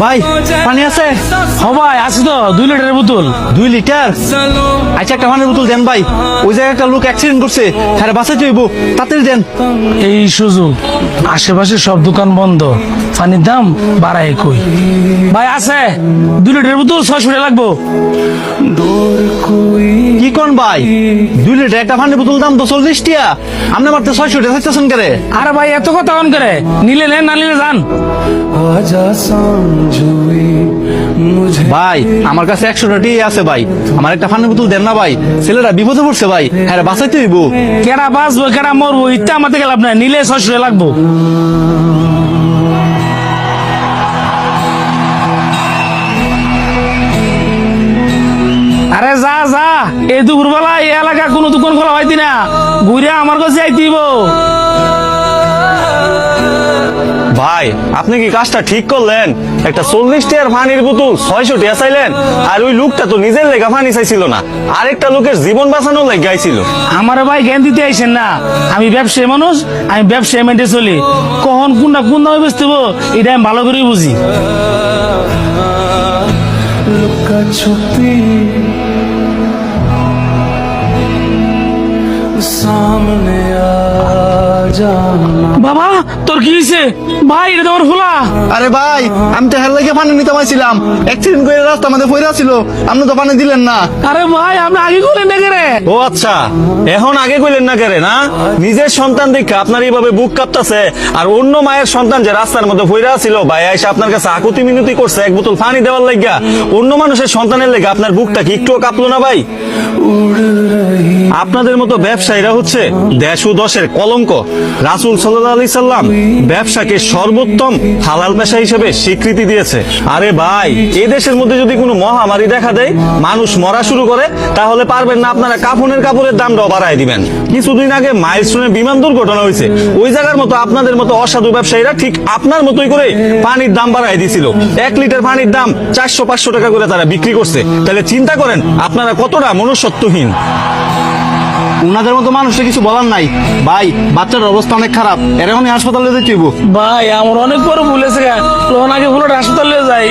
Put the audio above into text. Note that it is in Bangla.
ভাই পানি আছে? হ ভাই আছে তো 2 লিটারের বোতল। 2 লিটার? আচ্ছা একটা পানির বোতল দেন ভাই, ওই জায়গায় একটা লোক অ্যাক্সিডেন্ট করছে, হ্যাঁ বাঁচাইতে হইব, তাড়াতাড়ি দেন। এই সুযোগ, আশেপাশে সব দোকান বন্ধ, পানির দাম বাড়ায় কই। ভাই আছে 2 লিটারের বোতল 600 টাকা লাগবো। কি কোন ভাই, 2 লিটার একটা পানির বোতল দাম তো 40 টাকা, আপনি মাত্র 600 টাকা চাইতেছেন করে? আরে ভাই এত কথা অন করে, নিলে নেন না নিলে যান। ভাই আমার কাছে 100 টাকাই আছে ভাই, আমার একটা পানির বোতল দেন না ভাই, ছেলেরা বিপদে পড়ছে ভাই, হ্যাঁ বাঁচাইতে হইব। কেডা বাঁচবো কেডা মরবো ইত্যা আমার থেকে লাভ নাই, নিলে 600 টাকা লাগবো। আরে যা যা, এই দুপুরবেলা এই এলাকা কোনো দোকান খোলা হয়তি না, ঘুরে আমার কাছে আইতিব। ভাই আপনি কি কাজটা ঠিক করলেন? একটা 40 টাকার পানির বোতল 600 টাকা চাইলেন, আর ওই লোকটা তো নিজের লেগা পানি চাইছিল না, আরেকটা লোকের জীবন বাঁচানোর লেগে গাইছিল। আমারে ভাই জ্ঞান দিতে আইসেন না, আমি ব্যবসায়ী মানুষ, আমি ব্যবসায়ী মেন্টে চলি, কখন কোনটা কোন দামে বেচতে হবো এটা আমি ভালো করেই বুঝি। বাবা তোর কি হয়েছে ভাই? এটা তোমার ফোলা? আরে ভাই আমি তো হেল লেগে পানি নিতে পারছিলাম, অ্যাক্সিডেন্ট করে রাস্তা আমাদের পড়ে ছিল, আপনি তো পানি দিলেন না। আরে ভাই আপনি আগে করলেন না কেরে? ও আচ্ছা, এখন আগে কইলেন না কেরে না? নিজের সন্তান দেখে আপনার এইভাবে বুক কাঁপতাছে, আর অন্য মায়ের সন্তান যে রাস্তার মধ্যে পড়ে ছিল, ভাই এসে আপনার কাছে আকুতি মিনতি করছে এক বোতল পানি দেওয়ার লাগিয়া, অন্য মানুষের সন্তানের লেগে আপনার বুকটা কি একটুও কাঁপলো না ভাই? আপনাদের মতো ব্যবসায়ীরা হচ্ছে দেশ ও দশের কলঙ্ক। রাসূল সাল্লাল্লাহু আলাইহি সাল্লাম ব্যবসাকে সর্বোত্তম হালাল পেশা হিসেবে স্বীকৃতি দিয়েছে। আরে ভাই এই দেশের মধ্যে যদি কোনো মহামারী দেখা দেয়, মানুষ মরা শুরু করে, তাহলে পারবেন না আপনারা কাপড়ের দামটাও বাড়ায় দিবেন। কিছুদিন আগে মাইলস্টোনে বিমান দুর্ঘটনা হয়েছে, ওই জায়গার মতো আপনাদের মতো অসাধু ব্যবসায়ীরা ঠিক আপনার মতোই করে পানির দাম বাড়ায় দিছিল। 1 লিটার পানির দাম 400-500 টাকা করে তারা বিক্রি করছে। তাহলে চিন্তা করেন আপনারা কতটা মনুষ্যত্বহীন। উনাদের মতো মানুষের কিছু বলার নাই ভাই, বাচ্চার অবস্থা অনেক খারাপ, এর এখনই হাসপাতালে যেতে হইব। ভাই আমার অনেক বড় ভুল হয়েছে, আগে ভুল হাসপাতালে যাই।